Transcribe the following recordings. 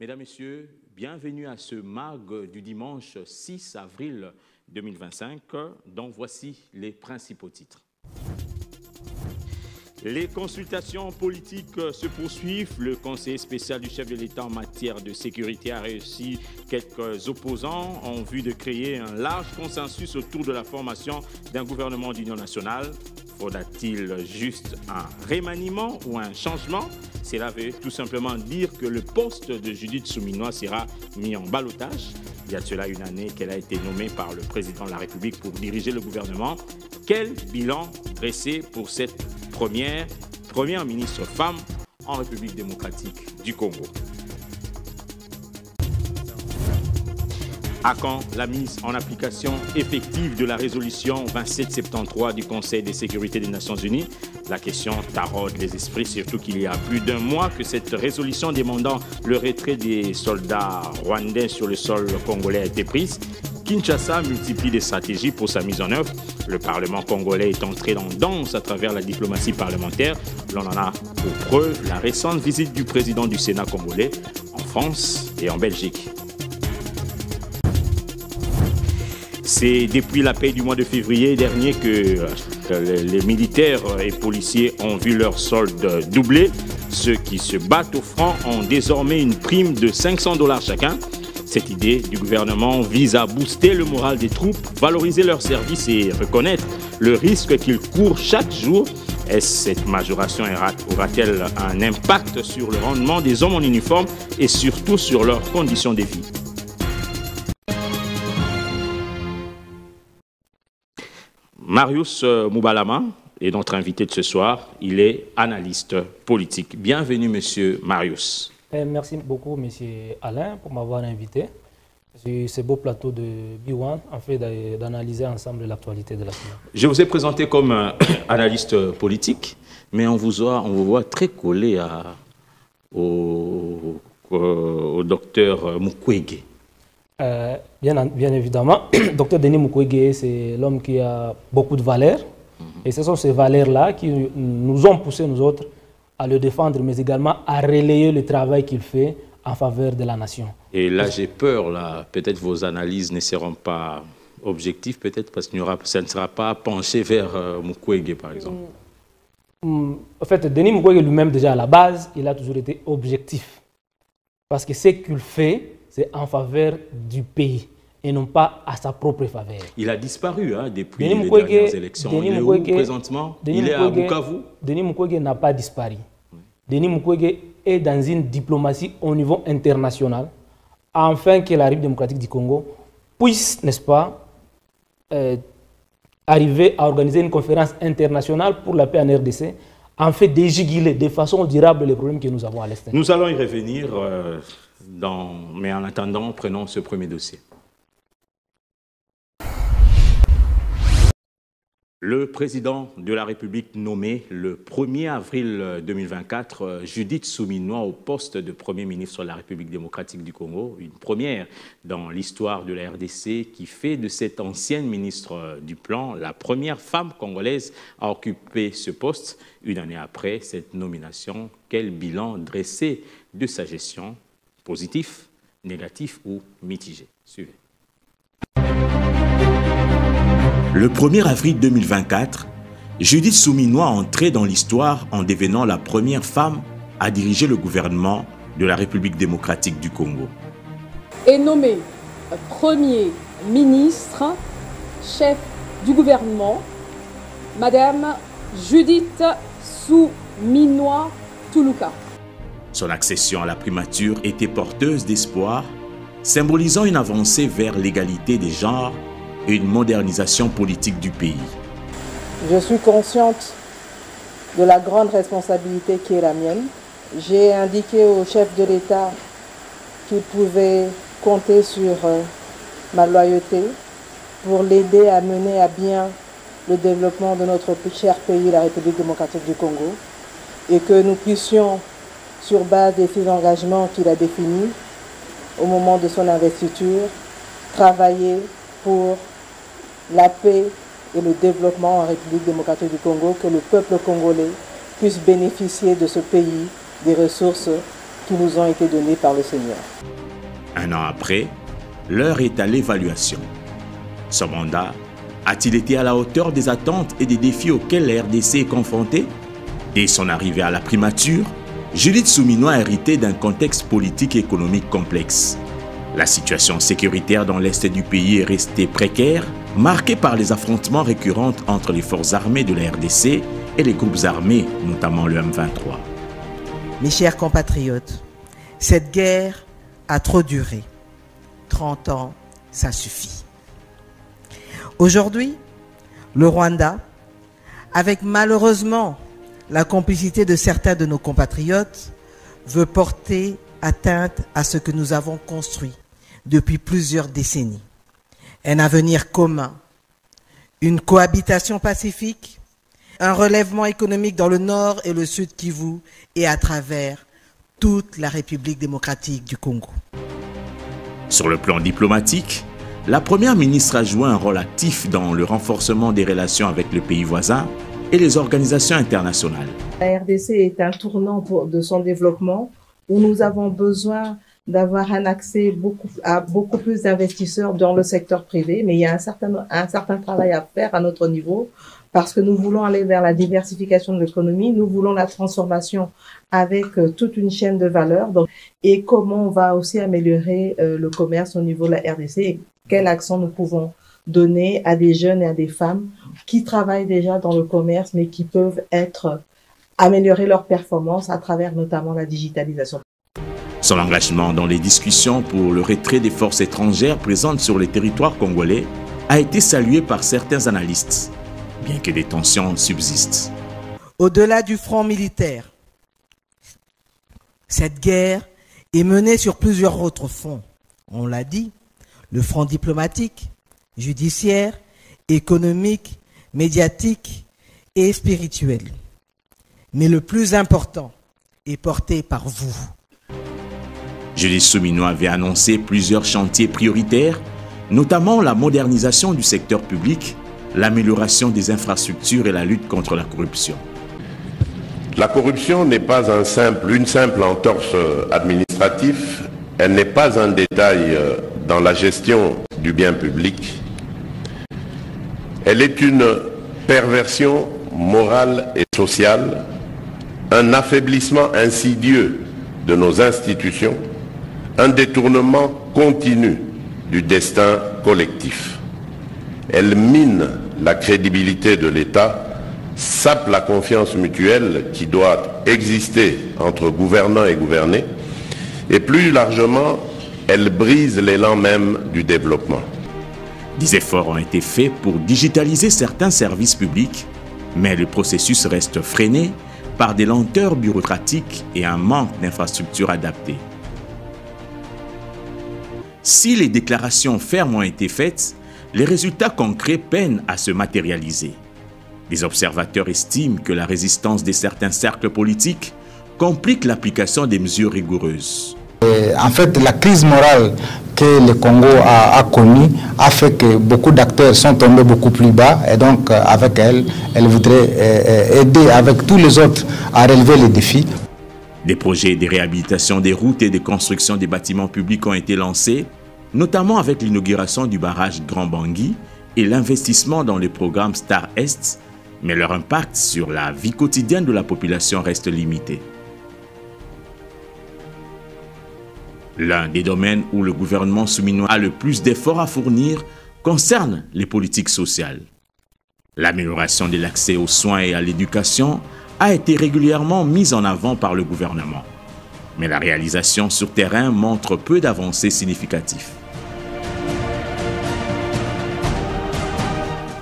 Mesdames, Messieurs, bienvenue à ce MAG du dimanche 6 avril 2025, dont voici les principaux titres. Les consultations politiques se poursuivent. Le conseiller spécial du chef de l'État en matière de sécurité a réussi quelques opposants en vue de créer un large consensus autour de la formation d'un gouvernement d'union nationale. Faudra-t-il juste un remaniement ou un changement? Cela veut tout simplement dire que le poste de Judith Souminois sera mis en ballottage. Il y a de cela une année qu'elle a été nommée par le président de la République pour diriger le gouvernement. Quel bilan dressé pour cette première ministre femme en République démocratique du Congo? À quand la mise en application effective de la résolution 2773 du Conseil de sécurité des Nations Unies? La question taraude les esprits, surtout qu'il y a plus d'un mois que cette résolution demandant le retrait des soldats rwandais sur le sol congolais a été prise. Kinshasa multiplie des stratégies pour sa mise en œuvre. Le Parlement congolais est entré en danse à travers la diplomatie parlementaire. L'on en a pour preuve la récente visite du président du Sénat congolais en France et en Belgique. C'est depuis la paix du mois de février dernier que les militaires et policiers ont vu leur solde doubler. Ceux qui se battent au front ont désormais une prime de 500 $ chacun. Cette idée du gouvernement vise à booster le moral des troupes, valoriser leurs services et reconnaître le risque qu'ils courent chaque jour. Cette majoration aura-t-elle un impact sur le rendement des hommes en uniforme et surtout sur leurs conditions de vie? Marius Moubalama est notre invité de ce soir. Il est analyste politique. Bienvenue, monsieur Marius. Merci beaucoup, monsieur Alain, pour m'avoir invité sur ce beau plateau de B1, en fait, d'analyser ensemble l'actualité de la semaine. Je vous ai présenté comme analyste politique, mais on vous voit très collé au docteur Mukwege. Bien évidemment, docteur Denis Mukwege, c'est l'homme qui a beaucoup de valeurs. Et ce sont ces valeurs-là qui nous ont poussé, nous autres, à le défendre, mais également à relayer le travail qu'il fait en faveur de la nation. Et là, j'ai peur, là, peut-être vos analyses ne seront pas objectives, peut-être parce que ça ne sera pas penché vers Mukwege, par exemple. En fait, Denis Mukwege lui-même, déjà à la base, il a toujours été objectif. Parce que ce qu'il fait, c'est en faveur du pays et non pas à sa propre faveur. Il a disparu depuis les dernières élections. Il est où présentement? Il est à Bukavu? Denis Mukwege n'a pas disparu. Denis Mukwege est dans une diplomatie au niveau international, afin que la République démocratique du Congo puisse, n'est-ce pas, arriver à organiser une conférence internationale pour la paix en RDC, en fait déjuguler de façon durable les problèmes que nous avons à l'Est. Nous allons y revenir, mais en attendant, prenons ce premier dossier. Le président de la République nommé le 1er avril 2024 Judith Souminois au poste de Premier ministre de la République démocratique du Congo, une première dans l'histoire de la RDC qui fait de cette ancienne ministre du Plan la première femme congolaise à occuper ce poste. Une année après cette nomination, quel bilan dressé de sa gestion? Positif, négatif ou mitigé? Suivez. Le 1er avril 2024, Judith Souminois entrait dans l'histoire en devenant la première femme à diriger le gouvernement de la République démocratique du Congo. Est nommée Premier ministre, chef du gouvernement, Madame Judith Souminois Toulouka. Son accession à la primature était porteuse d'espoir, symbolisant une avancée vers l'égalité des genres et une modernisation politique du pays. Je suis consciente de la grande responsabilité qui est la mienne. J'ai indiqué au chef de l'État qu'il pouvait compter sur ma loyauté pour l'aider à mener à bien le développement de notre cher pays, la République démocratique du Congo, et que nous puissions, sur base de ces engagements qu'il a définis au moment de son investiture, travailler pour la paix et le développement en République démocratique du Congo, que le peuple congolais puisse bénéficier de ce pays, des ressources qui nous ont été donnés par le Seigneur. Un an après, l'heure est à l'évaluation. Son mandat a-t-il été à la hauteur des attentes et des défis auxquels la RDC est confrontée? Dès son arrivée à la primature, Judith Souminois a hérité d'un contexte politique et économique complexe. La situation sécuritaire dans l'est du pays est restée précaire, marquée par les affrontements récurrents entre les forces armées de la RDC et les groupes armés, notamment le M23. Mes chers compatriotes, cette guerre a trop duré. 30 ans, ça suffit. Aujourd'hui, le Rwanda, avec malheureusement la complicité de certains de nos compatriotes, veut porter atteinte à ce que nous avons construit depuis plusieurs décennies. Un avenir commun, une cohabitation pacifique, un relèvement économique dans le nord et le sud Kivu et à travers toute la République démocratique du Congo. Sur le plan diplomatique, la première ministre a joué un rôle actif dans le renforcement des relations avec le pays voisin et les organisations internationales. La RDC est un tournant de son développement où nous avons besoin d'avoir un accès à beaucoup plus d'investisseurs dans le secteur privé, mais il y a un certain travail à faire à notre niveau parce que nous voulons aller vers la diversification de l'économie, nous voulons la transformation avec toute une chaîne de valeur et comment on va aussi améliorer le commerce au niveau de la RDC et quel accent nous pouvons donner à des jeunes et à des femmes qui travaillent déjà dans le commerce mais qui peuvent améliorer leur performance à travers notamment la digitalisation. Son engagement dans les discussions pour le retrait des forces étrangères présentes sur le territoire congolais a été salué par certains analystes, bien que des tensions subsistent. Au-delà du front militaire, cette guerre est menée sur plusieurs autres fronts. On l'a dit, le front diplomatique, judiciaire, économique, médiatique et spirituel. Mais le plus important est porté par vous. Judith Souminois avait annoncé plusieurs chantiers prioritaires, notamment la modernisation du secteur public, l'amélioration des infrastructures et la lutte contre la corruption. La corruption n'est pas une simple entorse administrative, elle n'est pas un détail dans la gestion du bien public. Elle est une perversion morale et sociale, un affaiblissement insidieux de nos institutions, un détournement continu du destin collectif. Elle mine la crédibilité de l'État, sape la confiance mutuelle qui doit exister entre gouvernants et gouvernés, et plus largement, elle brise l'élan même du développement. Des efforts ont été faits pour digitaliser certains services publics, mais le processus reste freiné par des lenteurs bureaucratiques et un manque d'infrastructures adaptées. Si les déclarations fermes ont été faites, les résultats concrets peinent à se matérialiser. Les observateurs estiment que la résistance de certains cercles politiques complique l'application des mesures rigoureuses. En fait, la crise morale que le Congo a connue a fait que beaucoup d'acteurs sont tombés beaucoup plus bas et donc avec elle voudrait aider avec tous les autres à relever les défis. Des projets de réhabilitation des routes et de construction des bâtiments publics ont été lancés, notamment avec l'inauguration du barrage Grand Bangui et l'investissement dans le programme Star Est, mais leur impact sur la vie quotidienne de la population reste limité. L'un des domaines où le gouvernement souminois a le plus d'efforts à fournir concerne les politiques sociales. L'amélioration de l'accès aux soins et à l'éducation a été régulièrement mise en avant par le gouvernement. Mais la réalisation sur terrain montre peu d'avancées significatives.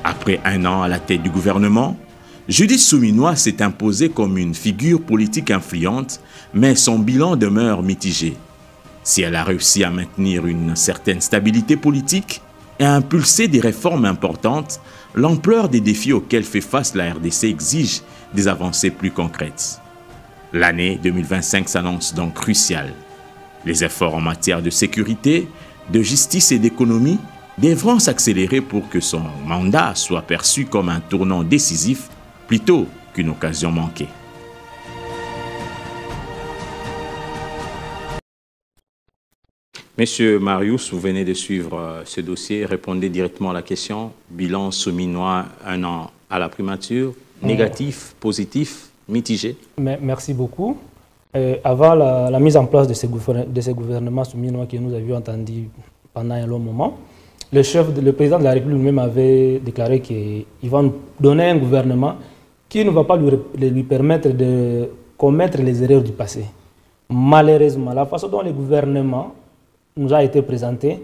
Après un an à la tête du gouvernement, Judith Souminois s'est imposée comme une figure politique influente, mais son bilan demeure mitigé. Si elle a réussi à maintenir une certaine stabilité politique et à impulser des réformes importantes, l'ampleur des défis auxquels fait face la RDC exige des avancées plus concrètes. L'année 2025 s'annonce donc cruciale. Les efforts en matière de sécurité, de justice et d'économie devront s'accélérer pour que son mandat soit perçu comme un tournant décisif plutôt qu'une occasion manquée. Monsieur Marius, vous venez de suivre ce dossier. Répondez directement à la question. Bilan souminois, 1 an à la primature. Négatif, positif, mitigé? Merci beaucoup. Avant la mise en place de ces gouvernements souminois que nous avions entendus pendant un long moment, le président de la République lui-même avait déclaré qu'il va nous donner un gouvernement qui ne va pas lui permettre de commettre les erreurs du passé. Malheureusement, la façon dont le gouvernement nous a été présenté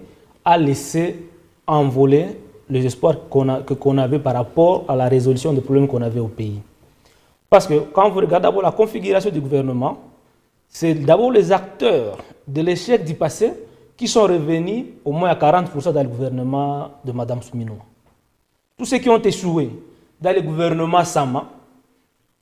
a laissé envoler les espoirs qu'on avait par rapport à la résolution des problèmes qu'on avait au pays. Parce que quand vous regardez d'abord la configuration du gouvernement, c'est d'abord les acteurs de l'échec du passé qui sont revenus au moins à 40% dans le gouvernement de Mme Souminoua. Tous ceux qui ont échoué dans le gouvernement Sama,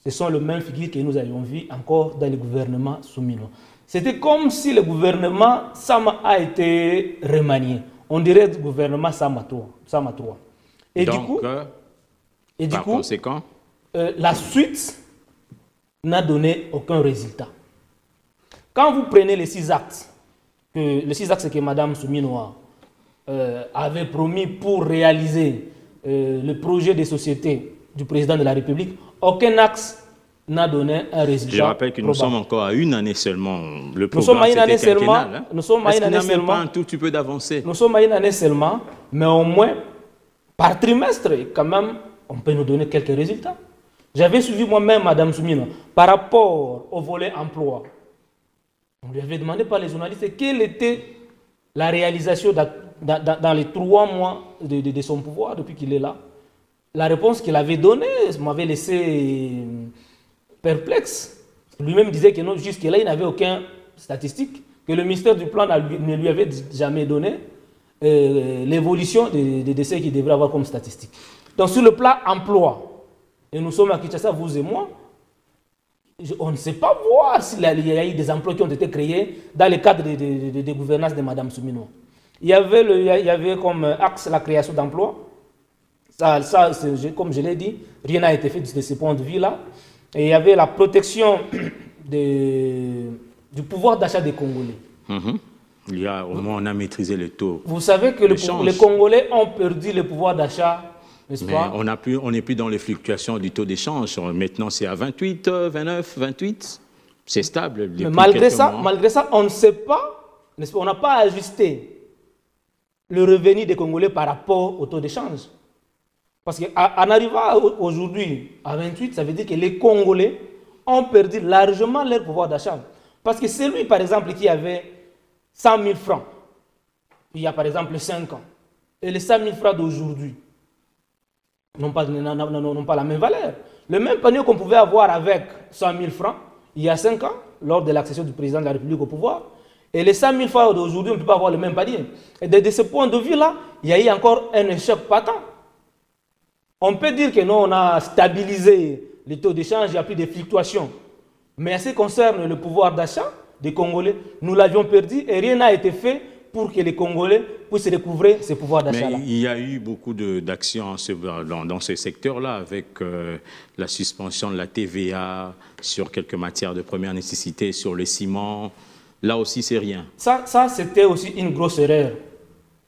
ce sont les mêmes figures que nous avions vues encore dans le gouvernement Souminoua. C'était comme si le gouvernement Sama a été remanié. On dirait le gouvernement Sama 3. Et donc, du coup, conséquent, la suite n'a donné aucun résultat. Quand vous prenez les 6 actes, que Mme Souminoua avait promis pour réaliser le projet de société du président de la République, aucun axe n'a donné un résultat. Je rappelle que nous sommes encore à 1 année seulement. Le nous sommes à 1 année seulement. Hein? Nous sommes à 1 année seulement. Pas un tout petit peu d'avancée. Nous sommes à 1 année seulement, mais au moins par trimestre, quand même, on peut nous donner quelques résultats. J'avais suivi moi-même Mme Souminoua par rapport au volet emploi. On lui avait demandé par les journalistes quelle était la réalisation dans les 3 mois de son pouvoir depuis qu'il est là. La réponse qu'il avait donnée m'avait laissé perplexe. Lui-même disait que non, jusque-là, il n'avait aucune statistique, que le ministère du Plan ne lui avait jamais donné l'évolution des décès qu'il devrait avoir comme statistique. Donc sur le plan emploi, et nous sommes à Kinshasa, vous et moi, on ne sait pas voir s'il y a eu des emplois qui ont été créés dans le cadre de gouvernance de Mme Souminoua. Il y avait comme axe la création d'emplois. Comme je l'ai dit, rien n'a été fait de ce point de vue-là. Et il y avait la protection du pouvoir d'achat des Congolais. Il y a, au moins, on a maîtrisé le taux. Vous savez que les Congolais ont perdu le pouvoir d'achat, n'est-ce pas? On n'est plus dans les fluctuations du taux d'échange. Maintenant, c'est à 28, 29, 28. C'est stable. Mais malgré ça, on ne sait pas, n'est-ce pas, on n'a pas ajusté le revenu des Congolais par rapport au taux d'échange. Parce qu'en arrivant aujourd'hui à 28, ça veut dire que les Congolais ont perdu largement leur pouvoir d'achat. Parce que celui, par exemple, qui avait 100 000 francs, il y a par exemple 5 ans, et les 100 000 francs d'aujourd'hui n'ont pas la même valeur. Le même panier qu'on pouvait avoir avec 100 000 francs il y a 5 ans, lors de l'accession du président de la République au pouvoir, et les 100 000 francs d'aujourd'hui, on ne peut pas avoir le même panier. Et de ce point de vue-là, il y a eu encore un échec patent. On peut dire que nous, on a stabilisé les taux d'échange, il n'y a plus de fluctuations. Mais en ce qui concerne le pouvoir d'achat des Congolais, nous l'avions perdu et rien n'a été fait pour que les Congolais puissent recouvrer ce pouvoir d'achat-là. Mais il y a eu beaucoup d'actions dans ce secteur-là, avec la suspension de la TVA sur quelques matières de première nécessité, sur le ciment. Là aussi, c'est rien. Ça c'était aussi une grosse erreur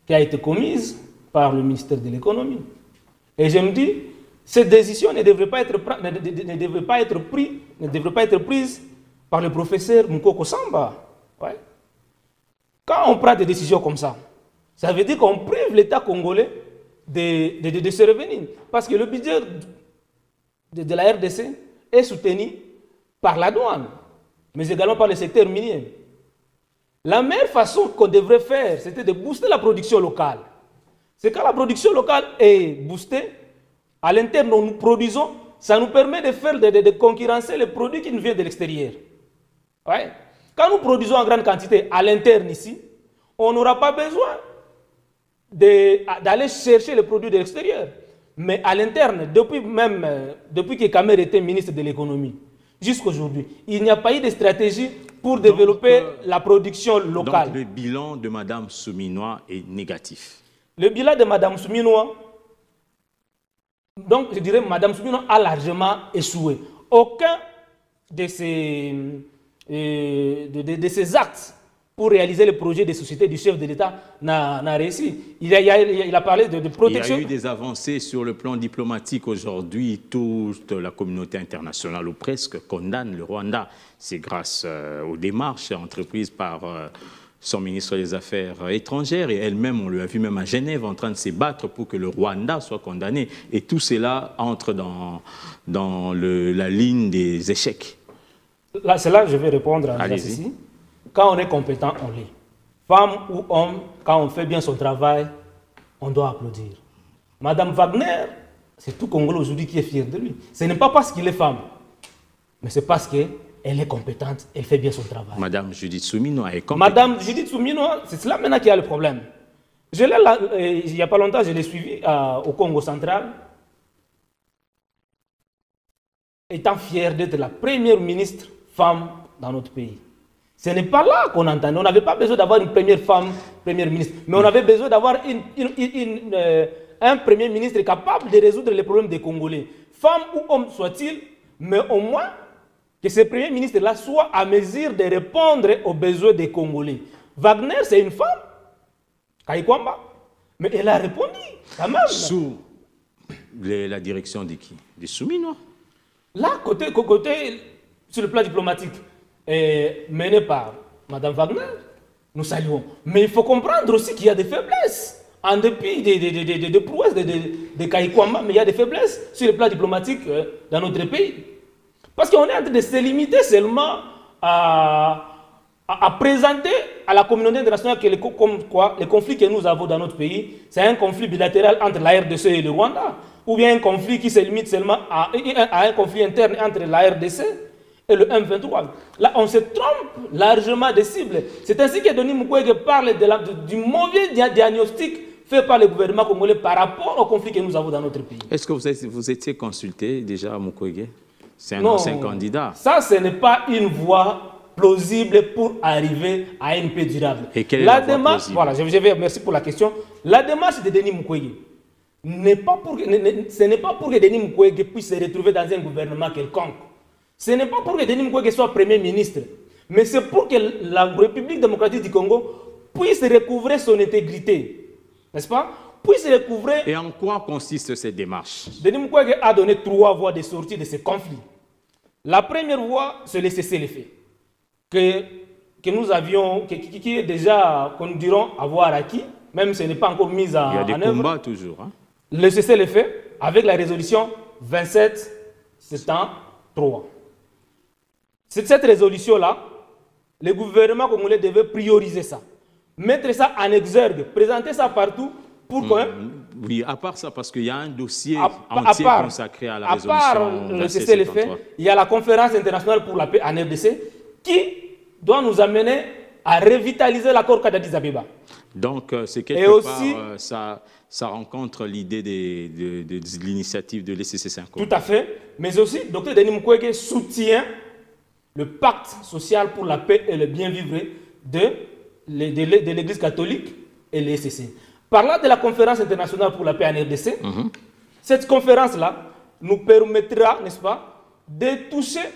qui a été commise par le ministère de l'économie. Et je me dis, cette décision ne devrait pas être prise par le professeur Mukoko Samba. Ouais. Quand on prend des décisions comme ça veut dire qu'on prive l'État congolais de se revenir. Parce que le budget de la RDC est soutenu par la douane, mais également par le secteur minier. La meilleure façon qu'on devrait faire, c'était de booster la production locale. C'est quand la production locale est boostée, à l'interne, nous produisons, ça nous permet de concurrencer les produits qui nous viennent de l'extérieur. Ouais. Quand nous produisons en grande quantité à l'interne ici, on n'aura pas besoin d'aller chercher les produits de l'extérieur. Mais à l'interne, depuis que Kamer était ministre de l'économie, jusqu'à aujourd'hui, il n'y a pas eu de stratégie pour développer la production locale. Donc le bilan de Mme Souminoua est négatif. Le bilan de Mme Souminoua, donc je dirais que Mme Souminoua a largement échoué. Aucun de ces actes pour réaliser le projet des sociétés du chef de l'État n'a réussi. Il a parlé de protection. Il y a eu des avancées sur le plan diplomatique. Aujourd'hui, toute la communauté internationale, ou presque, condamne le Rwanda. C'est grâce aux démarches entreprises par son ministre des Affaires étrangères. Et elle-même, on l'a vu même à Genève, en train de se battre pour que le Rwanda soit condamné. Et tout cela entre dans la ligne des échecs. Là, c'est là que je vais répondre à ceci. Quand on est compétent, on l'est. Femme ou homme, quand on fait bien son travail, on doit applaudir. Madame Wagner, c'est tout Congolais aujourd'hui qui est fier de lui. Ce n'est pas parce qu'il est femme, mais c'est parce qu'elle est compétente, elle fait bien son travail. Madame Judith Souminois est compétente. Madame Judith Souminois, c'est cela maintenant qui a le problème. Il n'y a pas longtemps, je l'ai suivi au Congo central, étant fière d'être la première ministre femme dans notre pays. Ce n'est pas là qu'on entendait. On n'avait pas besoin d'avoir une première femme, première ministre, mais on avait besoin d'avoir un premier ministre capable de résoudre les problèmes des Congolais. Femme ou homme soit-il, mais au moins que ce premier ministre-là soit à mesure de répondre aux besoins des Congolais. Wagner, c'est une femme, Kaikwamba, mais elle a répondu quand même. Sous la direction de qui? Des Souminois. Là, côté, sur le plan diplomatique, mené par Mme Wagner, nous saluons. Mais il faut comprendre aussi qu'il y a des faiblesses. En dépit des prouesses de Kaikwamba, mais il y a des faiblesses sur le plan diplomatique dans notre pays. Parce qu'on est en train de se limiter seulement à présenter à la communauté internationale que le conflit que nous avons dans notre pays, c'est un conflit bilatéral entre la RDC et le Rwanda, ou bien un conflit qui se limite seulement à un conflit interne entre la RDC et le M23. Là, on se trompe largement des cibles. C'est ainsi que Denis Mukwege parle du mauvais diagnostic fait par le gouvernement congolais par rapport au conflit que nous avons dans notre pays. Est-ce que vous étiez consulté déjà à Mukwege? C'est un ancien candidat. Ça, ce n'est pas une voie plausible pour arriver à une paix durable. Et quelle est la démarche? Voilà, merci pour la question. La démarche de Denis Mukwege ce n'est pas pour que Denis Mukwege puisse se retrouver dans un gouvernement quelconque. Ce n'est pas pour que Denis Mukwege soit Premier ministre, mais c'est pour que la République démocratique du Congo puisse recouvrer son intégrité. N'est-ce pas? Puisse recouvrer... Et en quoi consiste cette démarche? Denis Mukwege a donné 3 voies de sortie de ce conflit. La première voie, c'est le cessez-le-feu. Que nous avions, qui est déjà, que nous dirons avoir acquis, même si ce n'est pas encore mis en œuvre. Il y a des combats toujours. Hein? Le cessez-le-feu avec la résolution 2773. C'est cette résolution-là, le gouvernement congolais devait prioriser ça, mettre ça en exergue, présenter ça partout pour que... Oui, à part ça, parce qu'il y a un dossier entier consacré à la résolution. À part le cessez-le-feu, il y a la conférence internationale pour la paix en RDC qui doit nous amener à revitaliser l'accord d'Addis Abeba. Donc, c'est quelque part, ça rencontre l'idée de l'initiative de l'ECC5. Tout à fait. Mais aussi, Dr Denis Mukwege soutient le pacte social pour la paix et le bien-vivre de l'Église catholique et l'ECC. Parlant de la conférence internationale pour la paix en RDC, cette conférence-là nous permettra, n'est-ce pas, de toucher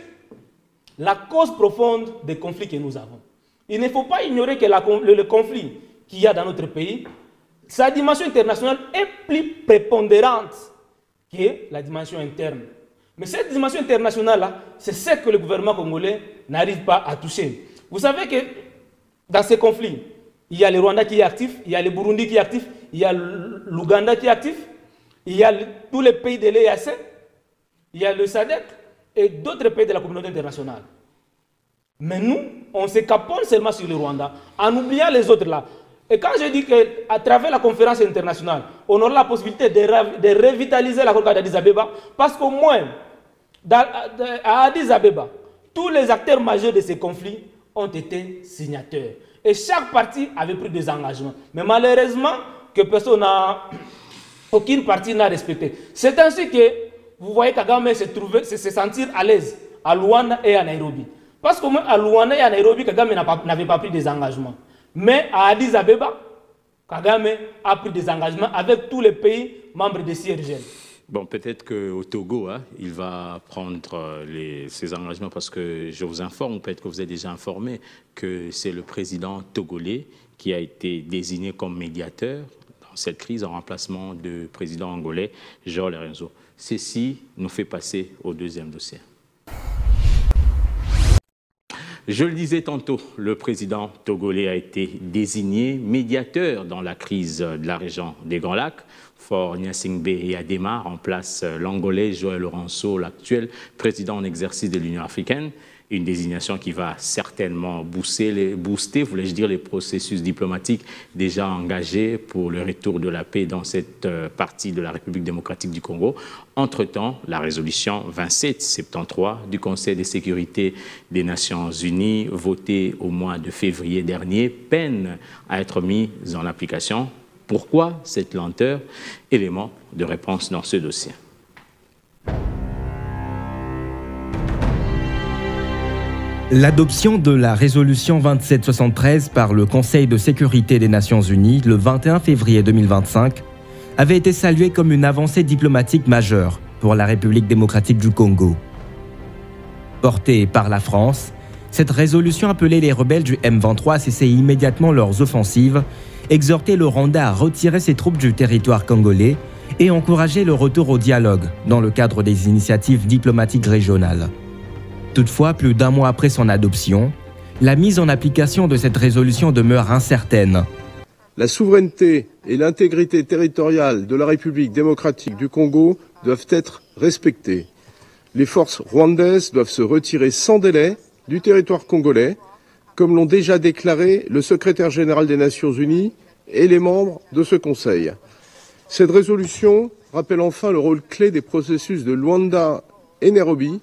la cause profonde des conflits que nous avons. Il ne faut pas ignorer que le conflit qu'il y a dans notre pays, sa dimension internationale est plus prépondérante que la dimension interne. Mais cette dimension internationale-là, c'est ce que le gouvernement congolais n'arrive pas à toucher. Vous savez que dans ces conflits, il y a le Rwanda qui est actif, il y a le Burundi qui est actif, il y a l'Ouganda qui est actif, il y a tous les pays de l'EAC, il y a le SADC et d'autres pays de la communauté internationale. Mais nous, on se caponne seulement sur le Rwanda, en oubliant les autres là. Et quand je dis qu'à travers la conférence internationale, on aura la possibilité de revitaliser l'accord d'Addis Abeba, parce qu'au moins, à Addis Abeba, tous les acteurs majeurs de ces conflits ont été signataires. Et chaque partie avait pris des engagements. Mais malheureusement, aucune partie n'a respecté. C'est ainsi que vous voyez Kagame se sentir à l'aise à Luanda et à Nairobi. Parce qu'au moins à Luanda et à Nairobi, Kagame n'avait pas pris des engagements. Mais à Addis Abeba, Kagame a pris des engagements avec tous les pays membres de CIRGL. Bon, peut-être qu'au Togo, il va prendre ses engagements parce que je vous informe, ou peut-être que vous êtes déjà informé, que c'est le président togolais qui a été désigné comme médiateur dans cette crise en remplacement du président angolais, João Lourenço. Ceci nous fait passer au deuxième dossier. Je le disais tantôt, le président togolais a été désigné médiateur dans la crise de la région des Grands Lacs. Faure Gnassingbé et Adema remplace l'Angolais João Lourenço, l'actuel président en exercice de l'Union africaine. Une désignation qui va certainement booster, voulais-je dire, les processus diplomatiques déjà engagés pour le retour de la paix dans cette partie de la République démocratique du Congo. Entre-temps, la résolution 2773 du Conseil de sécurité des Nations Unies, votée au mois de février dernier, peine à être mise en application. Pourquoi cette lenteur? Élément de réponse dans ce dossier. L'adoption de la résolution 2773 par le Conseil de sécurité des Nations Unies le 21 février 2025 avait été saluée comme une avancée diplomatique majeure pour la République démocratique du Congo. Portée par la France, cette résolution appelait les rebelles du M23 à cesser immédiatement leurs offensives, exhortait le Rwanda à retirer ses troupes du territoire congolais et encourager le retour au dialogue dans le cadre des initiatives diplomatiques régionales. Toutefois, plus d'un mois après son adoption, la mise en application de cette résolution demeure incertaine. La souveraineté et l'intégrité territoriale de la République démocratique du Congo doivent être respectées. Les forces rwandaises doivent se retirer sans délai du territoire congolais, comme l'ont déjà déclaré le secrétaire général des Nations Unies et les membres de ce Conseil. Cette résolution rappelle enfin le rôle clé des processus de Luanda et Nairobi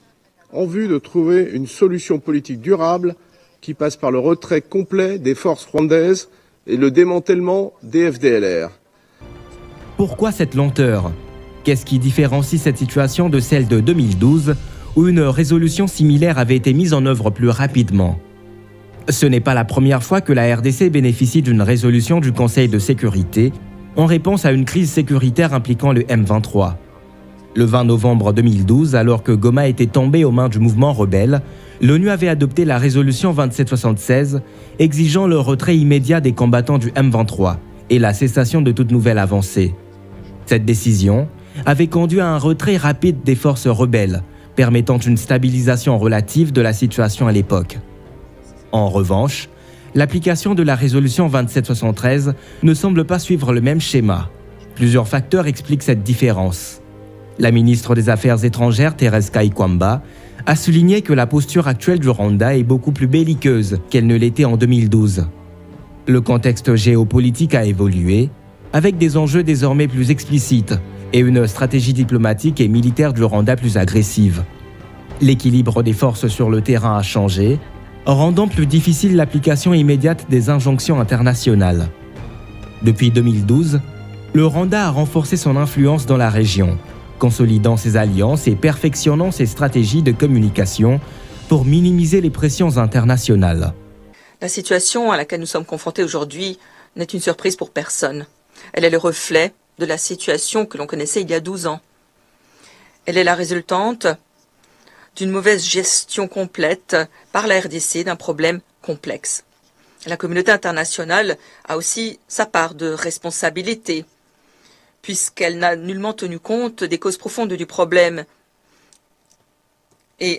en vue de trouver une solution politique durable qui passe par le retrait complet des forces rwandaises et le démantèlement des FDLR. Pourquoi cette lenteur? Qu'est-ce qui différencie cette situation de celle de 2012, où une résolution similaire avait été mise en œuvre plus rapidement? Ce n'est pas la première fois que la RDC bénéficie d'une résolution du Conseil de sécurité en réponse à une crise sécuritaire impliquant le M23. Le 20 novembre 2012, alors que Goma était tombé aux mains du mouvement rebelle, l'ONU avait adopté la résolution 2776 exigeant le retrait immédiat des combattants du M23 et la cessation de toute nouvelle avancée. Cette décision avait conduit à un retrait rapide des forces rebelles, permettant une stabilisation relative de la situation à l'époque. En revanche, l'application de la résolution 2773 ne semble pas suivre le même schéma. Plusieurs facteurs expliquent cette différence. La ministre des Affaires étrangères, Thérèse Kaikwamba, a souligné que la posture actuelle du Rwanda est beaucoup plus belliqueuse qu'elle ne l'était en 2012. Le contexte géopolitique a évolué, avec des enjeux désormais plus explicites et une stratégie diplomatique et militaire du Rwanda plus agressive. L'équilibre des forces sur le terrain a changé, rendant plus difficile l'application immédiate des injonctions internationales. Depuis 2012, le Rwanda a renforcé son influence dans la région, consolidant ses alliances et perfectionnant ses stratégies de communication pour minimiser les pressions internationales. La situation à laquelle nous sommes confrontés aujourd'hui n'est une surprise pour personne. Elle est le reflet de la situation que l'on connaissait il y a 12 ans. Elle est la résultante d'une mauvaise gestion complète par la RDC d'un problème complexe. La communauté internationale a aussi sa part de responsabilité, puisqu'elle n'a nullement tenu compte des causes profondes du problème et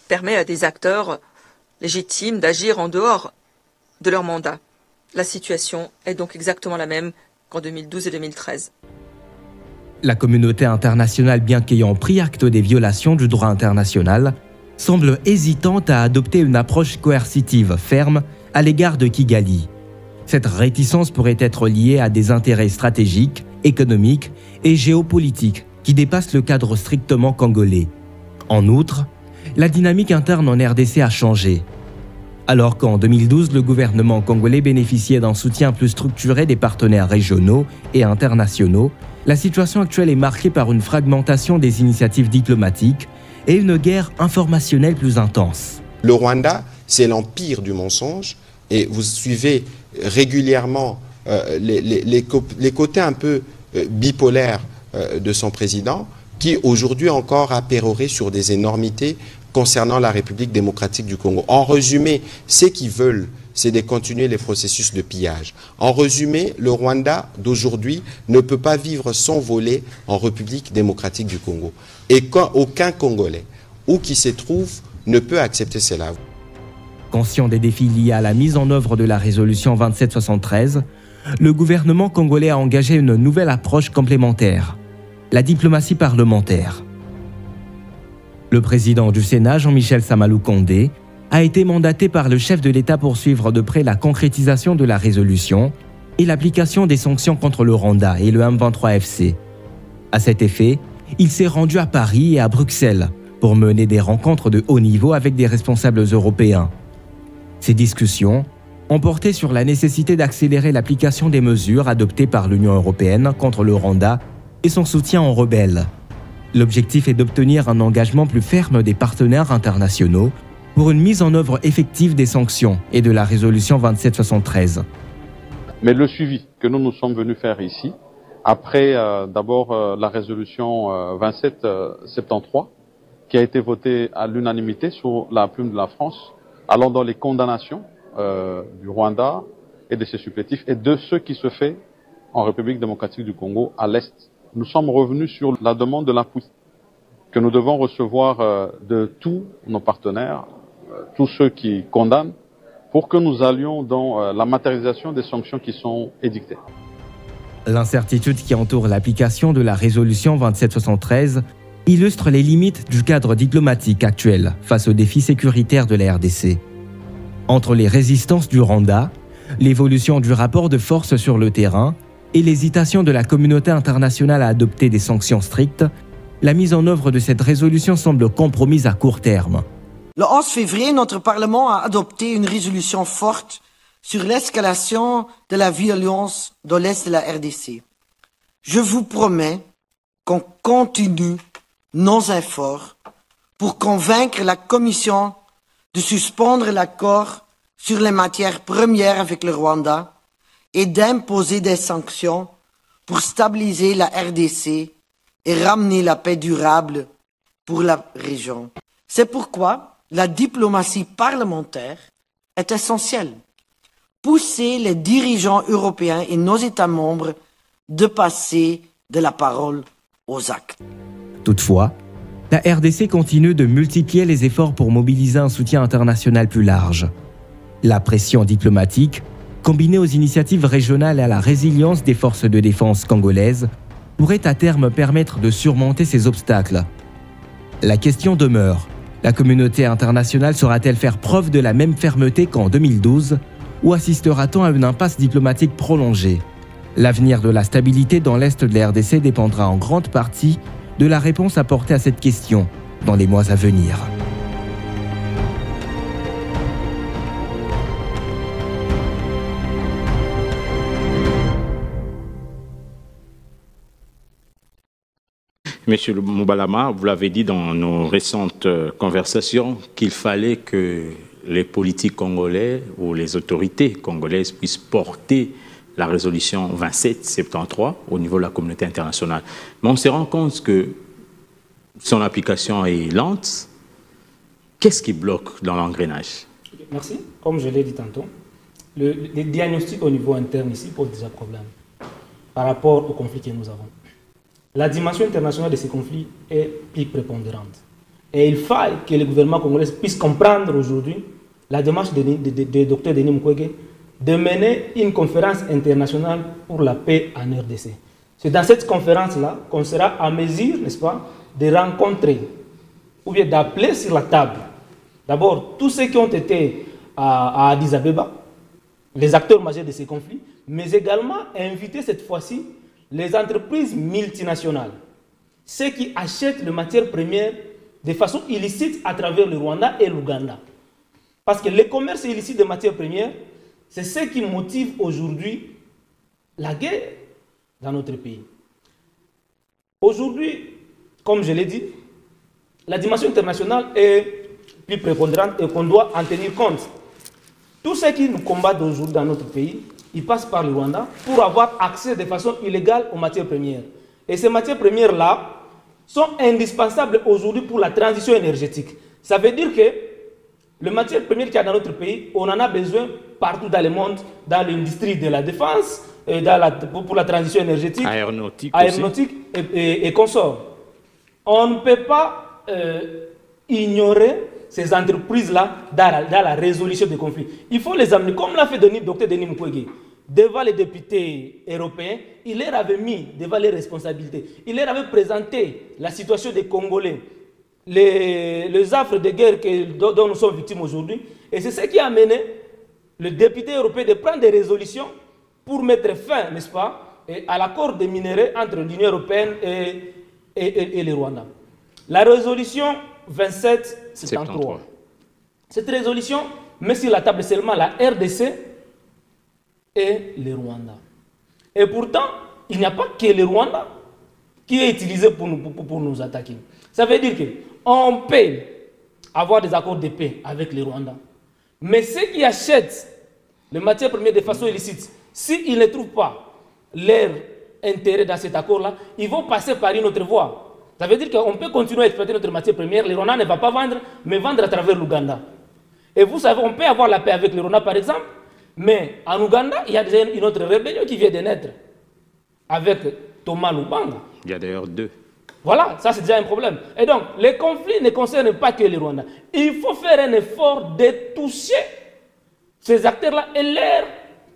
permet à des acteurs légitimes d'agir en dehors de leur mandat. La situation est donc exactement la même qu'en 2012 et 2013. La communauté internationale, bien qu'ayant pris acte des violations du droit international, semble hésitante à adopter une approche coercitive ferme à l'égard de Kigali. Cette réticence pourrait être liée à des intérêts stratégiques, économiques et géopolitiques qui dépassent le cadre strictement congolais. En outre, la dynamique interne en RDC a changé. Alors qu'en 2012, le gouvernement congolais bénéficiait d'un soutien plus structuré des partenaires régionaux et internationaux, la situation actuelle est marquée par une fragmentation des initiatives diplomatiques et une guerre informationnelle plus intense. Le Rwanda, c'est l'empire du mensonge et vous suivez régulièrement les côtés un peu bipolaires de son président, qui aujourd'hui encore a péroré sur des énormités concernant la République démocratique du Congo. En résumé, ce qu'ils veulent, c'est de continuer les processus de pillage. En résumé, le Rwanda d'aujourd'hui ne peut pas vivre sans voler en République démocratique du Congo. Et aucun Congolais, où qu'il se trouve, ne peut accepter cela. Conscient des défis liés à la mise en œuvre de la résolution 2773, le gouvernement congolais a engagé une nouvelle approche complémentaire, la diplomatie parlementaire. Le président du Sénat, Jean-Michel Samaloukonde, a été mandaté par le chef de l'État pour suivre de près la concrétisation de la résolution et l'application des sanctions contre le Rwanda et le M23FC. À cet effet, il s'est rendu à Paris et à Bruxelles pour mener des rencontres de haut niveau avec des responsables européens. Ces discussions ont porté sur la nécessité d'accélérer l'application des mesures adoptées par l'Union européenne contre le Rwanda et son soutien aux rebelles. L'objectif est d'obtenir un engagement plus ferme des partenaires internationaux pour une mise en œuvre effective des sanctions et de la résolution 2773. Mais le suivi que nous sommes venus faire ici, après d'abord la résolution 2773, qui a été votée à l'unanimité sous la plume de la France, allant dans les condamnations du Rwanda et de ses supplétifs et de ce qui se fait en République démocratique du Congo à l'Est. Nous sommes revenus sur la demande de l'appui que nous devons recevoir de tous nos partenaires, tous ceux qui condamnent, pour que nous allions dans la matérialisation des sanctions qui sont édictées. L'incertitude qui entoure l'application de la résolution 2773 illustre les limites du cadre diplomatique actuel face aux défis sécuritaires de la RDC. Entre les résistances du Rwanda, l'évolution du rapport de force sur le terrain et l'hésitation de la communauté internationale à adopter des sanctions strictes, la mise en œuvre de cette résolution semble compromise à court terme. Le 11 février, notre Parlement a adopté une résolution forte sur l'escalation de la violence dans l'Est de la RDC. Je vous promets qu'on continue nos efforts pour convaincre la Commission de suspendre l'accord sur les matières premières avec le Rwanda et d'imposer des sanctions pour stabiliser la RDC et ramener la paix durable pour la région. C'est pourquoi la diplomatie parlementaire est essentielle. Pousser les dirigeants européens et nos États membres de passer de la parole aux actes. Toutefois, la RDC continue de multiplier les efforts pour mobiliser un soutien international plus large. La pression diplomatique, combinée aux initiatives régionales et à la résilience des forces de défense congolaises, pourrait à terme permettre de surmonter ces obstacles. La question demeure, la communauté internationale saura-t-elle faire preuve de la même fermeté qu'en 2012 ou assistera-t-on à une impasse diplomatique prolongée? L'avenir de la stabilité dans l'Est de la RDC dépendra en grande partie de la réponse apportée à cette question dans les mois à venir. Monsieur Moubalama, vous l'avez dit dans nos récentes conversations qu'il fallait que les politiques congolais ou les autorités congolaises puissent porter la résolution 2773 au niveau de la communauté internationale. Mais on se rend compte que son application est lente. Qu'est-ce qui bloque dans l'engrenage? Merci. Comme je l'ai dit tantôt, les diagnostics au niveau interne ici posent déjà problème par rapport au conflit que nous avons. La dimension internationale de ces conflits est plus prépondérante. Et il faut que le gouvernement congolais puisse comprendre aujourd'hui la démarche de Dr Denis Mukwege de mener une conférence internationale pour la paix en RDC. C'est dans cette conférence-là qu'on sera à mesure, n'est-ce pas, de rencontrer ou bien d'appeler sur la table d'abord tous ceux qui ont été à Addis Abeba, les acteurs majeurs de ces conflits, mais également inviter cette fois-ci les entreprises multinationales, ceux qui achètent les matières premières de façon illicite à travers le Rwanda et l'Ouganda. Parce que le commerce illicite de matières premières, c'est ce qui motive aujourd'hui la guerre dans notre pays. Aujourd'hui, comme je l'ai dit, la dimension internationale est plus prépondérante et qu'on doit en tenir compte. Tous ceux qui nous combattent aujourd'hui dans notre pays, ils passent par le Rwanda pour avoir accès de façon illégale aux matières premières. Et ces matières premières-là sont indispensables aujourd'hui pour la transition énergétique. Ça veut dire que les matières premières qu'il y a dans notre pays, on en a besoin partout dans le monde, dans l'industrie de la défense, pour la transition énergétique, aéronautique et consorts. On ne peut pas ignorer ces entreprises-là dans la résolution des conflits. Il faut les amener, comme l'a fait Dr Denis Mukwege, devant les députés européens. Il leur avait mis devant les responsabilités. Il leur avait présenté la situation des Congolais, les affres de guerre dont nous sommes victimes aujourd'hui. Et c'est ce qui a amené le député européen de prendre des résolutions pour mettre fin, n'est-ce pas, à l'accord des minéraux entre l'Union européenne et le Rwanda. La résolution 2773. Cette résolution met sur la table seulement la RDC et le Rwanda. Et pourtant, il n'y a pas que le Rwanda qui est utilisé pour nous attaquer. Ça veut dire qu'on peut avoir des accords de paix avec le Rwanda. Mais ceux qui achètent les matières premières de façon illicite, s'ils ne trouvent pas leur intérêt dans cet accord-là, ils vont passer par une autre voie. Ça veut dire qu'on peut continuer à exploiter notre matière première. Le Rwanda ne va pas vendre, mais vendre à travers l'Ouganda. Et vous savez, on peut avoir la paix avec le Rwanda, par exemple, mais en Ouganda, il y a déjà une autre rébellion qui vient de naître avec Thomas Lubanga. Il y a d'ailleurs 2. Voilà, ça c'est déjà un problème. Et donc, les conflits ne concernent pas que le Rwanda. Il faut faire un effort de toucher ces acteurs-là et les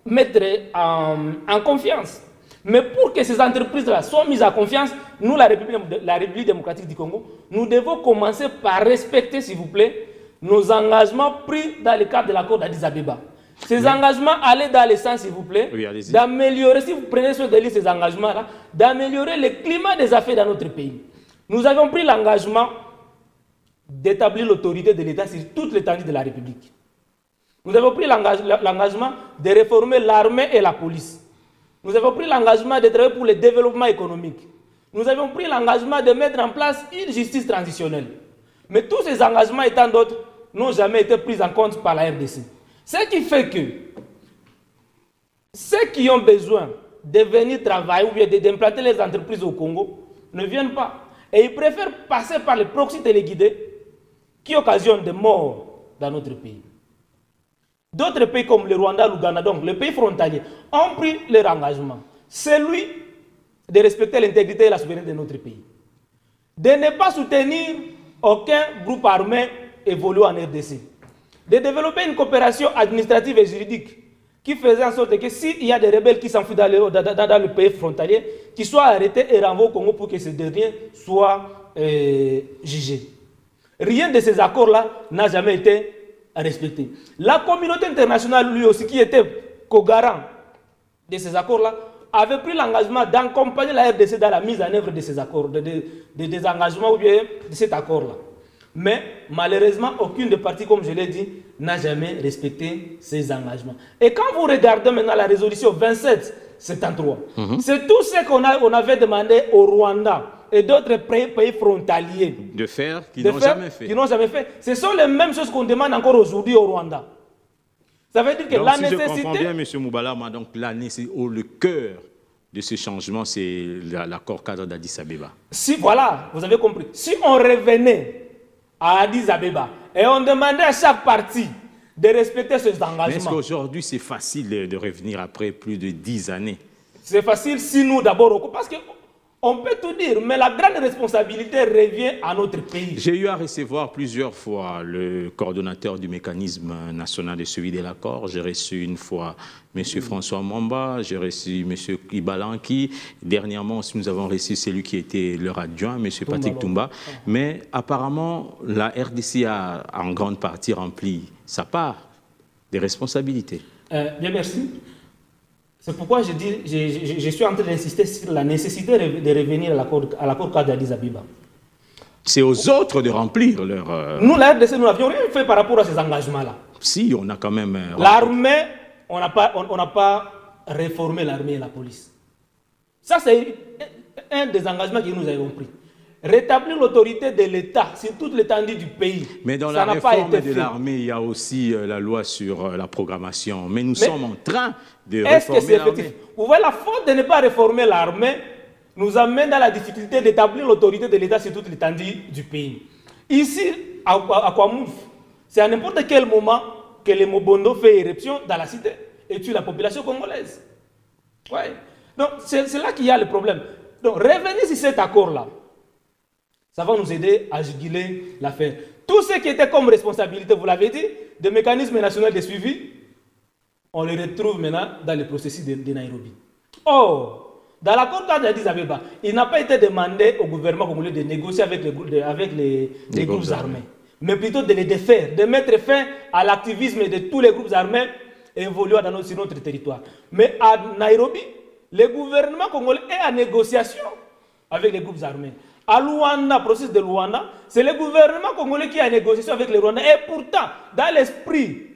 mettre en confiance. Mais pour que ces entreprises-là soient mises en confiance, nous, la République démocratique du Congo, nous devons commencer par respecter, s'il vous plaît, nos engagements pris dans le cadre de l'accord d'Addis Abeba. Ces engagements, allez dans le sens, s'il vous plaît, d'améliorer, si vous prenez soin de lire ces engagements-là, d'améliorer le climat des affaires dans notre pays. Nous avons pris l'engagement d'établir l'autorité de l'État sur toute l'étendue de la République. Nous avons pris l'engagement de réformer l'armée et la police. Nous avons pris l'engagement de travailler pour le développement économique. Nous avons pris l'engagement de mettre en place une justice transitionnelle. Mais tous ces engagements et tant d'autres n'ont jamais été pris en compte par la RDC. Ce qui fait que ceux qui ont besoin de venir travailler ou bien d'implanter les entreprises au Congo ne viennent pas. Et ils préfèrent passer par les proxys téléguidés qui occasionnent des morts dans notre pays. D'autres pays comme le Rwanda, l'Ouganda, donc les pays frontaliers, ont pris leur engagement. Celui de respecter l'intégrité et la souveraineté de notre pays. De ne pas soutenir aucun groupe armé évoluant en RDC. De développer une coopération administrative et juridique qui faisait en sorte que s'il y a des rebelles qui s'enfuient dans le pays frontalier, qu'ils soient arrêtés et renvoyés au Congo pour que ces derniers soient jugés. Rien de ces accords-là n'a jamais été respecté. La communauté internationale, lui aussi, qui était co-garant de ces accords-là, avait pris l'engagement d'accompagner la RDC dans la mise en œuvre de ces accords, des engagements ou bien de cet accord-là. Mais malheureusement, aucune des parties, comme je l'ai dit, n'a jamais respecté ces engagements. Et quand vous regardez maintenant la résolution 2773, c'est tout ce qu'on avait demandé au Rwanda et d'autres pays frontaliers de faire, qui n'ont jamais fait. Qui n'ont jamais fait. Ce sont les mêmes choses qu'on demande encore aujourd'hui au Rwanda. Ça veut dire que donc, la si nécessité... je comprends bien, M. Moubalama, donc le cœur de ce changement, c'est l'accord cadre d'Addis Abeba. Si, voilà, vous avez compris. Si on revenait à Addis Abeba et on demandait à chaque partie de respecter ses engagements... Mais est-ce qu'aujourd'hui, c'est facile de revenir après plus de 10 années? C'est facile si nous, d'abord, parce que... On peut tout dire, mais la grande responsabilité revient à notre pays. J'ai eu à recevoir plusieurs fois le coordonnateur du mécanisme national de suivi de l'accord. J'ai reçu une fois M. François Mwamba, j'ai reçu M. Ibalanki. Dernièrement, nous avons reçu celui qui était leur adjoint, M. Patrick Toumba. Mais apparemment, la RDC a en grande partie rempli sa part des responsabilités. Bien, merci. C'est pourquoi je suis en train d'insister sur la nécessité de revenir à l'accord cadre d'Addis Abeba. C'est aux autres de remplir leur... Nous, la RDC, nous n'avions rien fait par rapport à ces engagements-là. Si, on a quand même... L'armée, on n'a pas réformé l'armée et la police. Ça, c'est un des engagements que nous avons pris. Rétablir l'autorité de l'État sur toute l'étendue du pays. Mais dans la réforme de l'armée, il y a aussi la loi sur la programmation. Mais nous sommes en train de réformer l'armée. Vous voyez la faute de ne pas réformer l'armée, nous amène dans la difficulté d'établir l'autorité de l'État sur toute l'étendue du pays. Ici, à Kwamouf, c'est à n'importe quel moment que le Mobondo fait éruption dans la cité et tue la population congolaise. Ouais. Donc, c'est là qu'il y a le problème. Donc, revenez sur cet accord-là. Ça va nous aider à juguler l'affaire. Tout ce qui était comme responsabilité, vous l'avez dit, des mécanismes nationaux de suivi, on les retrouve maintenant dans le processus de Nairobi. Or, dans l'accord d'Addis Abeba, il n'a pas été demandé au gouvernement congolais de négocier avec les groupes armés, mais plutôt de les défaire, de mettre fin à l'activisme de tous les groupes armés évoluant sur notre territoire. Mais à Nairobi, le gouvernement congolais est en négociation avec les groupes armés. À Luanda, processus de Luanda, c'est le gouvernement congolais qui est en négociation avec les Rwandais. Et pourtant, dans l'esprit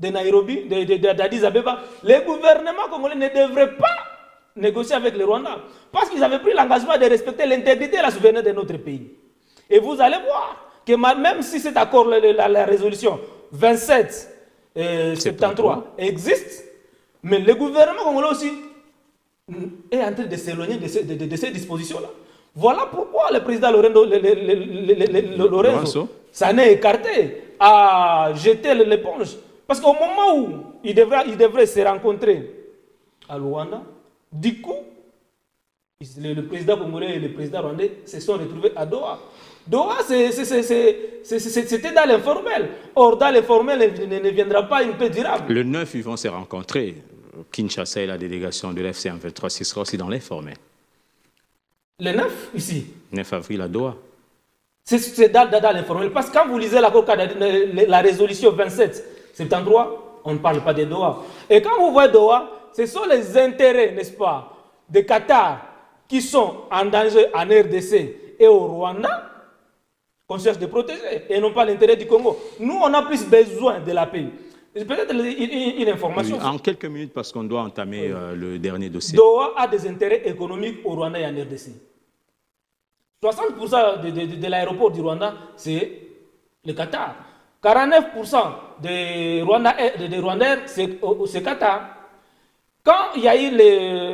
de Nairobi, d'Addis Abeba, le gouvernement congolais ne devrait pas négocier avec les Rwandais parce qu'ils avaient pris l'engagement de respecter l'intégrité et la souveraineté de notre pays. Et vous allez voir que même si cet accord, la résolution 2773 existe, mais le gouvernement congolais aussi est en train de s'éloigner de ces dispositions-là. Voilà pourquoi le président Lorenzo s'en est écarté, a jeté l'éponge. Parce qu'au moment où il devrait se rencontrer à Luanda, du coup, le président congolais et le président rwandais se sont retrouvés à Doha. Doha, c'était dans l'informel. Or, dans l'informel, il ne viendra pas une paix durable. Le 9, ils vont se rencontrer. Kinshasa et la délégation de l'FC-M23, ce sera aussi dans l'informel. Le 9, ici. 9 avril à Doha. C'est dans l'informel. Parce que quand vous lisez la résolution 2773, on ne parle pas de Doha. Et quand vous voyez Doha, ce sont les intérêts, n'est-ce pas, de Qatar qui sont en danger en RDC et au Rwanda qu'on cherche de protéger et non pas l'intérêt du Congo. Nous, on a plus besoin de la paix. Peut-être une information. Oui, en quelques minutes, parce qu'on doit entamer le dernier dossier. Doha a des intérêts économiques au Rwanda et en RDC. 60% de l'aéroport du Rwanda, c'est le Qatar. 49% des Rwandais, c'est Qatar. Quand il y a eu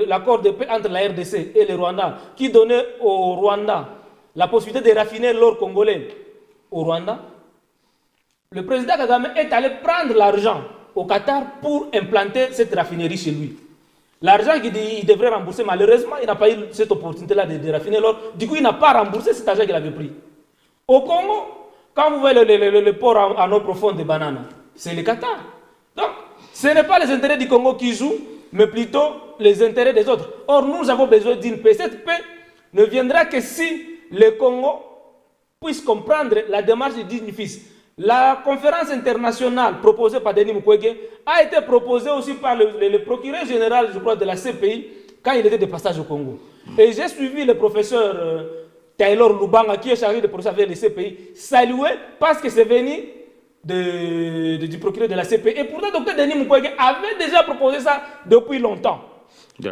l'accord de paix entre la RDC et le Rwanda, qui donnait au Rwanda la possibilité de raffiner l'or congolais au Rwanda, le président Kagame est allé prendre l'argent au Qatar pour implanter cette raffinerie chez lui. L'argent qu'il devrait rembourser, malheureusement, il n'a pas eu cette opportunité-là de raffiner l'or. Du coup, il n'a pas remboursé cet argent qu'il avait pris. Au Congo, quand vous voyez le port en eau profonde de Banana, c'est le Qatar. Donc, ce n'est pas les intérêts du Congo qui jouent, mais plutôt les intérêts des autres. Or, nous avons besoin d'une paix. Cette paix ne viendra que si le Congo puisse comprendre la démarche du DINIFIS. La conférence internationale proposée par Denis Mukwege a été proposée aussi par le procureur général, je crois, de la CPI quand il était de passage au Congo. Et j'ai suivi le professeur Taylor Lubanga, qui est chargé de procès avec les CPI, salué parce que c'est venu du procureur de la CPI. Et pourtant, Dr Denis Mukwege avait déjà proposé ça depuis longtemps.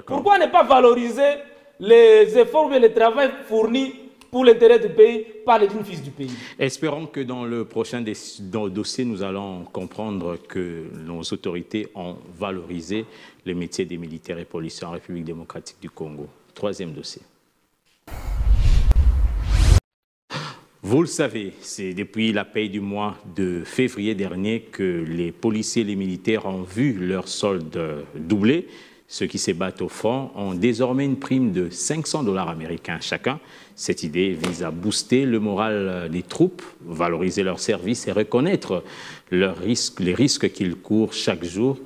Pourquoi ne pas valoriser les efforts et le travail fournis pour l'intérêt du pays par les fils du pays? Espérons que dans le prochain dossier, nous allons comprendre que nos autorités ont valorisé le métier des militaires et policiers en République démocratique du Congo. Troisième dossier. Vous le savez, c'est depuis la paie du mois de février dernier que les policiers et les militaires ont vu leur solde doubler. Ceux qui se battent au front ont désormais une prime de 500 $ américains chacun. Cette idée vise à booster le moral des troupes, valoriser leurs services et reconnaître les risques qu'ils courent chaque jour.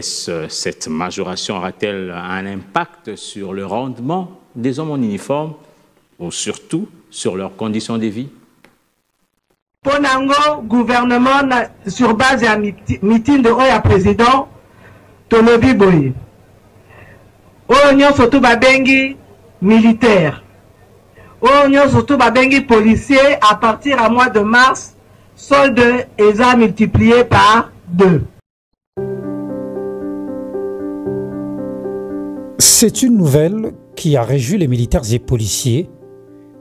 Cette majoration aura-t-elle un impact sur le rendement des hommes en uniforme ou surtout sur leurs conditions de vie? Ponango, gouvernement sur base à meeting de Oya président, Tolobi Boye. Oyo surtout babengi militaire. Oyo surtout babengi policier à partir à mois de mars, solde est multiplié par 2. C'est une nouvelle qui a réjoui les militaires et policiers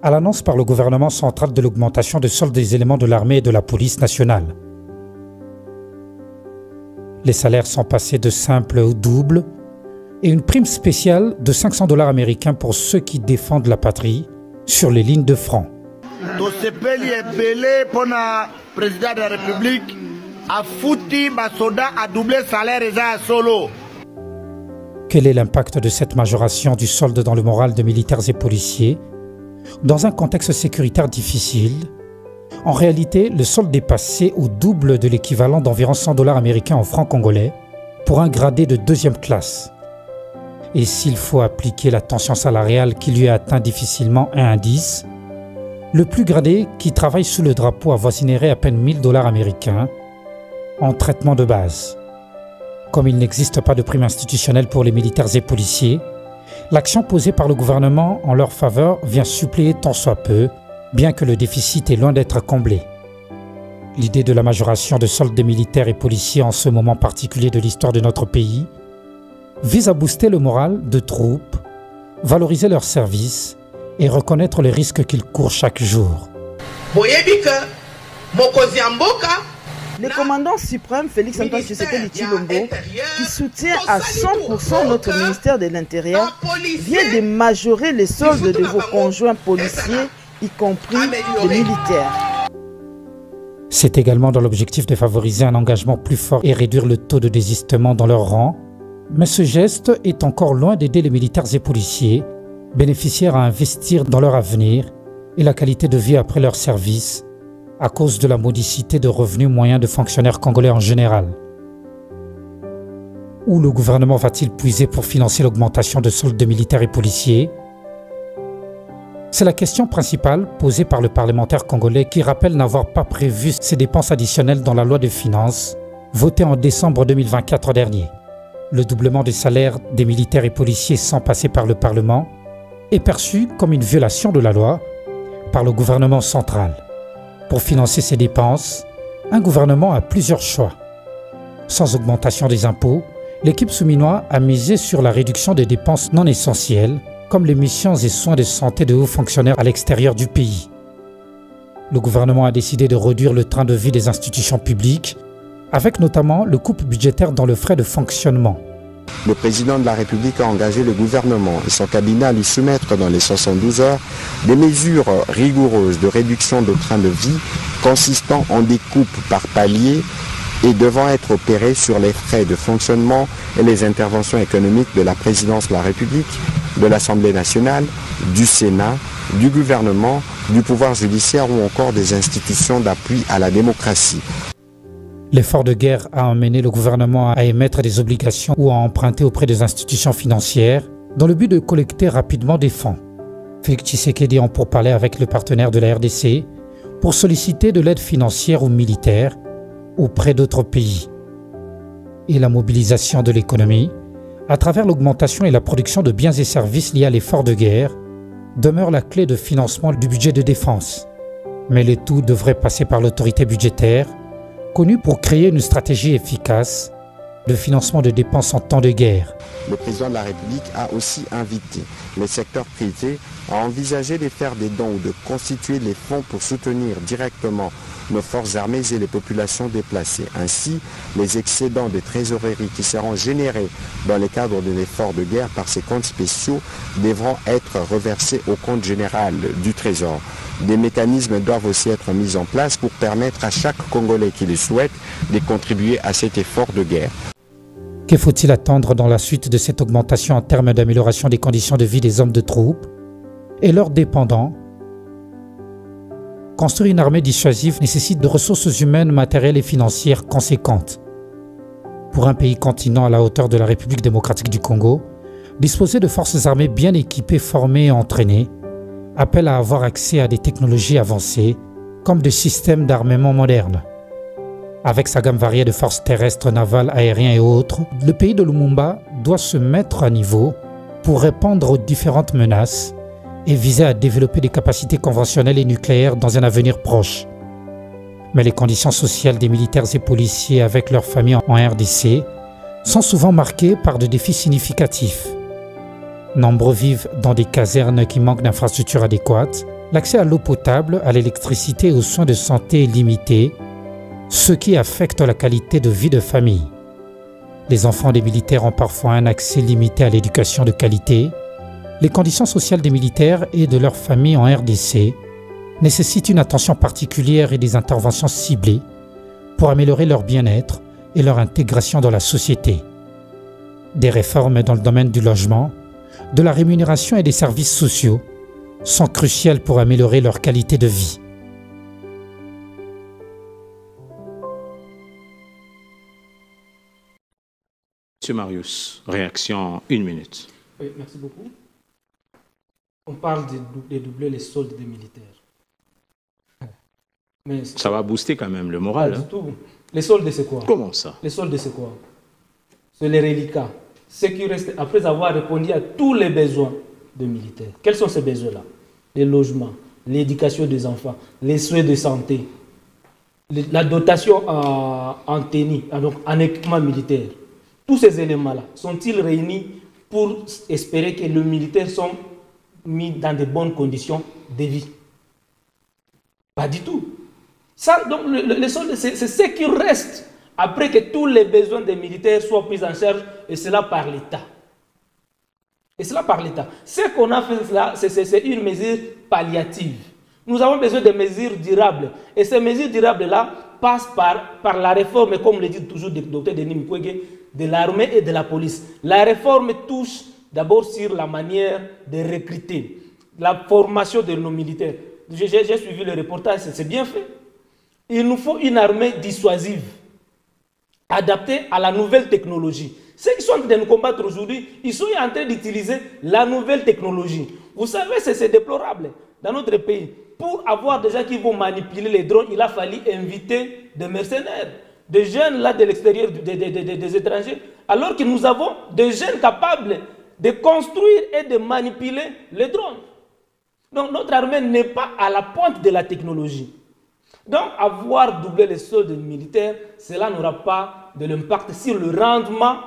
à l'annonce par le gouvernement central de l'augmentation de solde des éléments de l'armée et de la police nationale. Les salaires sont passés de simple au double, et une prime spéciale de 500 $ américains pour ceux qui défendent la patrie sur les lignes de front. Président de la République a foutu ma soldat à doubler salaire et à solo. Quel est l'impact de cette majoration du solde dans le moral de militaires et policiers dans un contexte sécuritaire difficile? En réalité, le solde est passé au double de l'équivalent d'environ 100 $ américains en francs congolais pour un gradé de 2e classe. Et s'il faut appliquer la tension salariale qui lui a atteint difficilement un indice, le plus gradé qui travaille sous le drapeau avoisinerait à peine 1000 $ américains en traitement de base. Comme il n'existe pas de prime institutionnelle pour les militaires et policiers, l'action posée par le gouvernement en leur faveur vient suppléer tant soit peu, bien que le déficit est loin d'être comblé. L'idée de la majoration de solde des militaires et policiers en ce moment particulier de l'histoire de notre pays vise à booster le moral de troupes, valoriser leurs services et reconnaître les risques qu'ils courent chaque jour. Le commandant suprême Félix Antoine Tshisekedi Tshilombo, qui soutient à 100% notre ministère de l'Intérieur, vient de majorer les soldes de vos conjoints policiers, y compris les militaires. C'est également dans l'objectif de favoriser un engagement plus fort et réduire le taux de désistement dans leur rang, mais ce geste est encore loin d'aider les militaires et policiers, bénéficiaires à investir dans leur avenir et la qualité de vie après leur service, à cause de la modicité de revenus moyens de fonctionnaires congolais en général. Où le gouvernement va-t-il puiser pour financer l'augmentation de soldes de militaires et policiers? C'est la question principale posée par le parlementaire congolais qui rappelle n'avoir pas prévu ces dépenses additionnelles dans la loi de finances votée en décembre 2024 dernier. Le doublement des salaires des militaires et policiers sans passer par le Parlement est perçu comme une violation de la loi par le gouvernement central. Pour financer ces dépenses, un gouvernement a plusieurs choix. Sans augmentation des impôts, l'équipe souminoise a misé sur la réduction des dépenses non essentielles, comme les missions et soins de santé de hauts fonctionnaires à l'extérieur du pays. Le gouvernement a décidé de réduire le train de vie des institutions publiques, avec notamment le coupe budgétaire dans le frais de fonctionnement. Le président de la République a engagé le gouvernement et son cabinet à lui soumettre dans les 72 heures des mesures rigoureuses de réduction de train de vie consistant en des coupes par palier et devant être opérées sur les frais de fonctionnement et les interventions économiques de la présidence de la République, de l'Assemblée nationale, du Sénat, du gouvernement, du pouvoir judiciaire ou encore des institutions d'appui à la démocratie. L'effort de guerre a amené le gouvernement à émettre des obligations ou à emprunter auprès des institutions financières dans le but de collecter rapidement des fonds. Félix Tshisekedi en pourparlers avec le partenaire de la RDC pour solliciter de l'aide financière ou militaire auprès d'autres pays. Et la mobilisation de l'économie, à travers l'augmentation et la production de biens et services liés à l'effort de guerre, demeure la clé de financement du budget de défense. Mais le tout devrait passer par l'autorité budgétaire, connue pour créer une stratégie efficace de financement de dépenses en temps de guerre. Le président de la République a aussi invité les secteurs privés à envisager de faire des dons ou de constituer les fonds pour soutenir directement nos forces armées et les populations déplacées. Ainsi, les excédents des trésoreries qui seront générés dans le cadre de l'effort de guerre par ces comptes spéciaux devront être reversés au compte général du Trésor. Des mécanismes doivent aussi être mis en place pour permettre à chaque Congolais qui le souhaite de contribuer à cet effort de guerre. Que faut-il attendre dans la suite de cette augmentation en termes d'amélioration des conditions de vie des hommes de troupe et leurs dépendants? Construire une armée dissuasive nécessite de ressources humaines, matérielles et financières conséquentes. Pour un pays continent à la hauteur de la République démocratique du Congo, disposer de forces armées bien équipées, formées et entraînées appelle à avoir accès à des technologies avancées comme des systèmes d'armement modernes. Avec sa gamme variée de forces terrestres, navales, aériennes et autres, le pays de Lumumba doit se mettre à niveau pour répondre aux différentes menaces et viser à développer des capacités conventionnelles et nucléaires dans un avenir proche. Mais les conditions sociales des militaires et policiers avec leurs familles en RDC sont souvent marquées par des défis significatifs. Nombreux vivent dans des casernes qui manquent d'infrastructures adéquates, l'accès à l'eau potable, à l'électricité et aux soins de santé est limité, ce qui affecte la qualité de vie de famille. Les enfants des militaires ont parfois un accès limité à l'éducation de qualité. Les conditions sociales des militaires et de leurs familles en RDC nécessitent une attention particulière et des interventions ciblées pour améliorer leur bien-être et leur intégration dans la société. Des réformes dans le domaine du logement, de la rémunération et des services sociaux sont cruciales pour améliorer leur qualité de vie. Monsieur Marius, réaction en 1 minute. Oui, merci beaucoup. On parle de doubler les soldes des militaires. Mais ça va booster quand même le moral. Pas du tout. Les soldes, c'est quoi? Comment ça? Les soldes, c'est quoi? C'est les reliquats. Ce qui reste après avoir répondu à tous les besoins des militaires. Quels sont ces besoins-là? Les logements, l'éducation des enfants, les soins de santé, la dotation en tenue, donc en équipement militaire. Tous ces éléments-là sont-ils réunis pour espérer que les militaires sont mis dans de bonnes conditions de vie? Pas du tout. Ça, donc, le solde, c'est ce qui reste après que tous les besoins des militaires soient pris en charge, et cela par l'État. Et cela par l'État. Ce qu'on a fait là, c'est une mesure palliative. Nous avons besoin de mesures durables. Et ces mesures durables-là passent par la réforme, comme le dit toujours le docteur Denis Mukwege, de l'armée et de la police. La réforme touche d'abord sur la manière de recruter, la formation de nos militaires. J'ai suivi le reportage, c'est bien fait. Il nous faut une armée dissuasive, adaptée à la nouvelle technologie. Ceux qui sont en train de nous combattre aujourd'hui, ils sont en train d'utiliser la nouvelle technologie. Vous savez, c'est déplorable dans notre pays. Pour avoir des gens qui vont manipuler les drones, il a fallu inviter des mercenaires, des jeunes là de l'extérieur, des étrangers, alors que nous avons des jeunes capables de construire et de manipuler les drones. Donc notre armée n'est pas à la pointe de la technologie. Donc avoir doublé les soldes militaires, cela n'aura pas de l'impact sur le rendement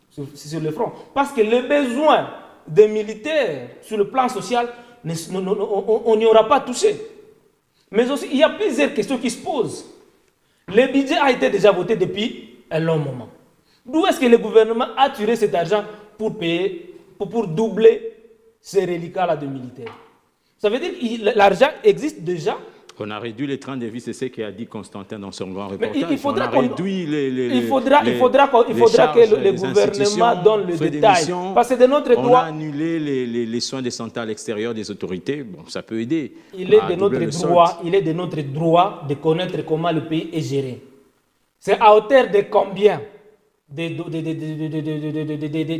sur le front. Parce que les besoins des militaires sur le plan social, on n'y aura pas touché. Mais aussi, il y a plusieurs questions qui se posent. Le budget a été déjà voté depuis un long moment. D'où est-ce que le gouvernement a tiré cet argent pour payer, pour doubler ces reliquats-là de militaires? Ça veut dire que l'argent existe déjà. On a réduit les trains de vie, c'est ce qu'a dit Constantin dans son grand reportage. Il faudra il faudra que le gouvernement donne le détail. Parce que de notre droit... On a annulé les soins de santé à l'extérieur des autorités. Bon, ça peut aider. Il est de notre droit de connaître comment le pays est géré. C'est à hauteur de combien de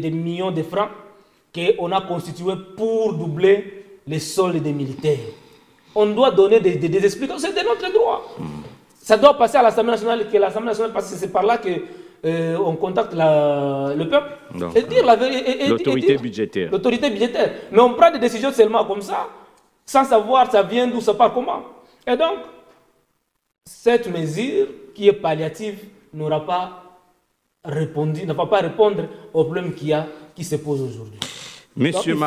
millions de francs qu'on a constitué pour doubler les soldes des militaires. On doit donner des explications, c'est de notre droit. Ça doit passer à l'Assemblée nationale, que l'Assemblée nationale, parce que c'est par là qu'on contacte le peuple. Et dire la vérité. L'autorité budgétaire. L'autorité budgétaire. Mais on prend des décisions seulement comme ça, sans savoir ça vient d'où, ça part comment. Et donc, cette mesure qui est palliative n'aura pas répondu, ne va pas répondre au problème qui se pose aujourd'hui. Monsieur Donc,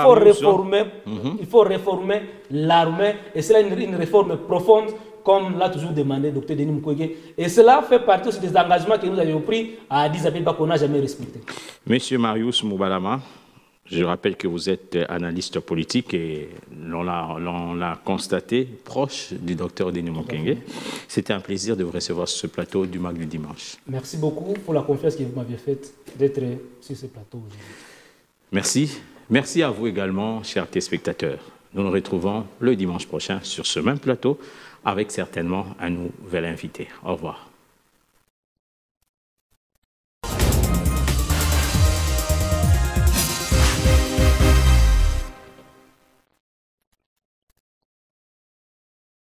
il faut réformer l'armée, et c'est une réforme profonde, comme l'a toujours demandé Dr Denis Mukwege. Et cela fait partie aussi des engagements que nous avions pris à Addis Abeba qu'on n'a jamais respectés. Monsieur Marius Moubalama, je rappelle que vous êtes analyste politique et on l'a constaté proche du Dr Denis Mukwege. C'était un plaisir de vous recevoir sur ce plateau du MAC du dimanche. Merci beaucoup pour la confiance que vous m'avez faite d'être sur ce plateau aujourd'hui. Merci. Merci à vous également, chers téléspectateurs. Nous nous retrouvons le dimanche prochain sur ce même plateau avec certainement un nouvel invité. Au revoir.